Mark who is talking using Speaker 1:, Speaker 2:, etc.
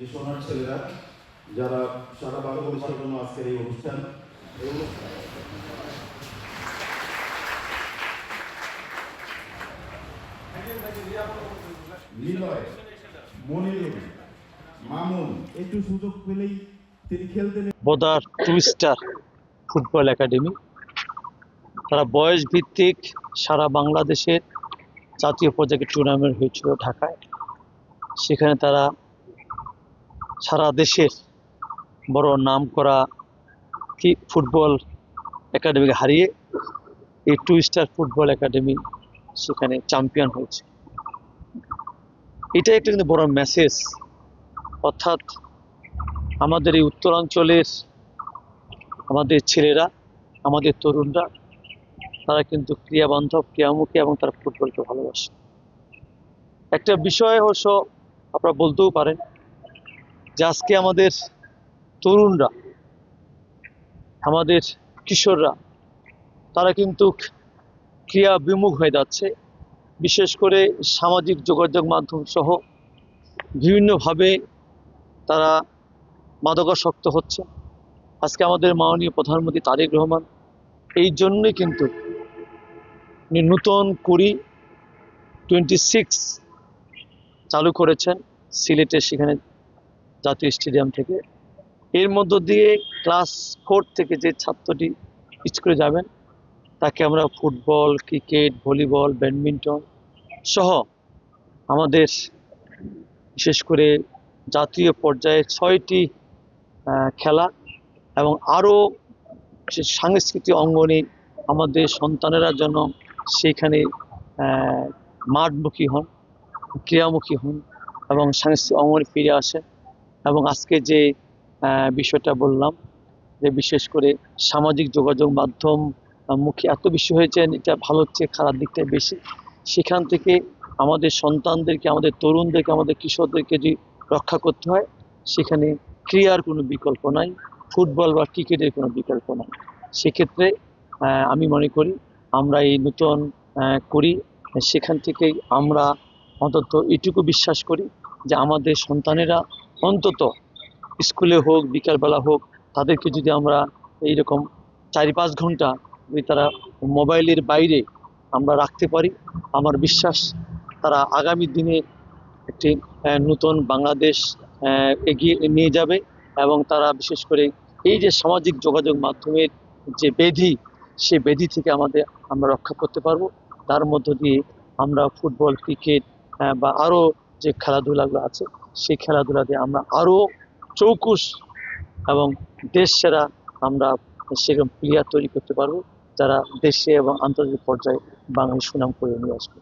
Speaker 1: যে সোনার ছেলেরা যারা সারা বাংলাদেশের জন্য আজকের এই অনুষ্ঠান নিলয়, মনিরুল, মামুন একটু সুযোগ পেলেই তিনি খেলতেন।
Speaker 2: বোদার টু স্টার ফুটবল একাডেমি, তারা বয়স ভিত্তিক সারা বাংলাদেশের জাতীয় পর্যায়ে টুর্নামেন্ট হয়েছিল ঢাকায়। সেখানে তারা সারা দেশের বড় নাম করা ফুটবল একাডেমিকে হারিয়ে এই টু স্টার ফুটবল একাডেমি সেখানে চ্যাম্পিয়ন হয়েছে। এটা একটা কিন্তু বড় মেসেজ, অর্থাৎ আমাদের এই উত্তরাঞ্চলের আমাদের ছেলেরা, আমাদের তরুণরা, তারা কিন্তু ক্রিয়াবান্ধব, ক্রিয়ামুখী এবং তারা ফুটবলকে ভালোবাসে। একটা বিষয় অবশ্য আপনারা বলতেও পারেন যে আজকে আমাদের তরুণরা, আমাদের কিশোররা, তারা কিন্তু ক্রিয়া বিমুখ হয়ে যাচ্ছে। বিশেষ করে সামাজিক যোগাযোগ মাধ্যম সহ বিভিন্নভাবে তারা মাদকাসক্ত হচ্ছে। আজকে আমাদের মাননীয় প্রধানমন্ত্রী তারেক রহমান এই জন্যই কিন্তু নূতন কুড়ি 26 চালু করেছেন সিলেটে, সেখানে জাতীয় স্টেডিয়াম থেকে। এর মধ্য দিয়ে ক্লাস 4 থেকে যে ছাত্রটি স্কুলে যাবেন তাকে আমরা ফুটবল, ক্রিকেট, ভলিবল, ব্যাডমিন্টন সহ আমাদের বিশেষ করে জাতীয় পর্যায়ে 6টি খেলা এবং আরও সাংস্কৃতিক অঙ্গনে আমাদের সন্তানেরা যেন সেখানে মাঠমুখী হন, ক্রীড়ামুখী হন এবং সাংস্কৃতিক অঙ্গনে ফিরে আসেন। এবং আজকে যে বিষয়টা বললাম যে বিশেষ করে সামাজিক যোগাযোগ মাধ্যম মুখী এত বেশি হয়েছে, এটা ভালো হচ্ছে, খারাপ দিকটা বেশি। সেখান থেকে আমাদের সন্তানদেরকে, আমাদের তরুণদেরকে, আমাদের কিশোরদেরকে যদি রক্ষা করতে হয়, সেখানে ক্রীড়ার কোনো বিকল্প নাই, ফুটবল বা ক্রিকেটের কোনো বিকল্প নাই। সেক্ষেত্রে আমি মনে করি আমরা এই নতুন করি, সেখান থেকেই আমরা অন্তত এটুকু বিশ্বাস করি যে আমাদের সন্তানেরা অন্তত স্কুলে হোক, বিকালবেলা হোক, তাদেরকে যদি আমরা এইরকম 4-5 ঘন্টা যদি তারা মোবাইলের বাইরে আমরা রাখতে পারি, আমার বিশ্বাস তারা আগামী দিনে একটি নতুন বাংলাদেশ এগিয়ে নিয়ে যাবে। এবং তারা বিশেষ করে এই যে সামাজিক যোগাযোগ মাধ্যমের যে ব্যাধি, সে ব্যাধি থেকে আমরা রক্ষা করতে পারবো। তার মধ্য দিয়ে আমরা ফুটবল, ক্রিকেট বা আরও যে খেলাধুলাগুলো আছে সেই খেলাধুলা দিয়ে আমরা আরও চৌকুশ এবং দেশ সেরা আমরা সেরকম প্লেয়ার তৈরি করতে পারবো, যারা দেশে এবং আন্তর্জাতিক পর্যায়ে বাংলাদেশ সুনাম করে নিয়ে আসবে।